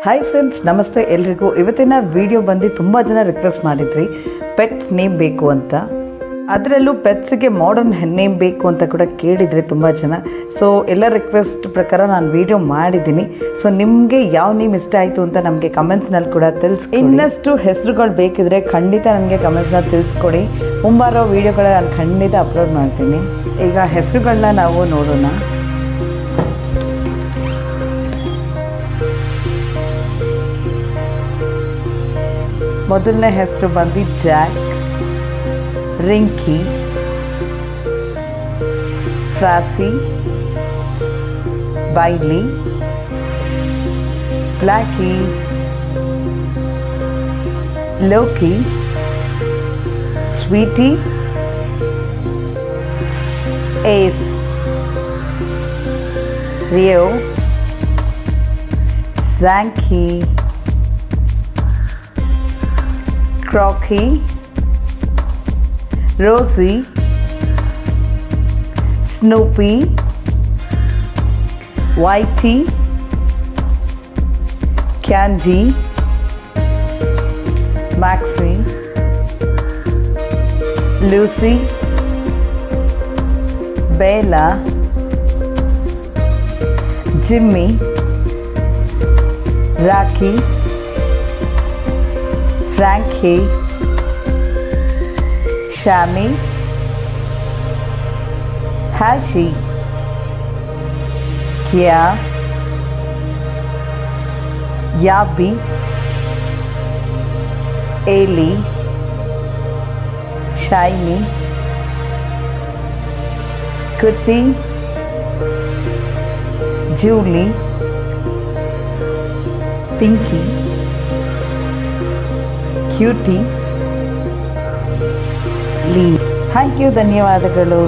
Hi friends, ನಮಸ್ತೆ ಎಲ್ರಿಗೂ. ಇವತ್ತಿನ ವಿಡಿಯೋ ಬಂದು ತುಂಬ ಜನ ರಿಕ್ವೆಸ್ಟ್ ಮಾಡಿದ್ರಿ ಪೆಟ್ಸ್ ನೇಮ್ ಬೇಕು ಅಂತ. ಅದರಲ್ಲೂ ಪೆಟ್ಸಿಗೆ ಮಾಡರ್ನ್ ನೇಮ್ ಬೇಕು ಅಂತ ಕೂಡ ಕೇಳಿದರೆ ತುಂಬ ಜನ. ಸೊ ಎಲ್ಲ ರಿಕ್ವೆಸ್ಟ್ ಪ್ರಕಾರ ನಾನು ವಿಡಿಯೋ ಮಾಡಿದ್ದೀನಿ. ಸೊ ನಿಮಗೆ ಯಾವ ನೇಮ್ ಇಷ್ಟ ಆಯಿತು ಅಂತ ನಮಗೆ ಕಮೆಂಟ್ಸ್ನಲ್ಲಿ ಕೂಡ ತಿಳಿಸ್ಕೊಡಿ. ಇನ್ನಷ್ಟು ಹೆಸರುಗಳು ಬೇಕಿದ್ರೆ ಖಂಡಿತ ನನಗೆ ಕಮೆಂಟ್ಸ್ನಲ್ಲಿ ತಿಳಿಸ್ಕೊಡಿ. ಮುಂಬರೋ ವೀಡಿಯೋಗಳ ನಾನು ಖಂಡಿತ ಅಪ್ಲೋಡ್ ಮಾಡ್ತೀನಿ. ಈಗ ಹೆಸರುಗಳನ್ನ ನಾವು ನೋಡೋಣ. ಮೊದಲನೇ ಹೆಸರು ಬಂದು Jack, Rinky, Frosie, Bailey, Blackie, Loki, Sweety, Ace, Rio, Zanky, Crocky, Rosie, Snoopy, Whitey, Candy, Maxie, Lucy, Bella, Jimmy, Rocky, Frankie, Shami, Hashi, Kia, Yabi, Ailey, Shiny, Kuti, Julie, Pinky, cutie, ಲೀನ್. Thank you, ಧನ್ಯವಾದಗಳು.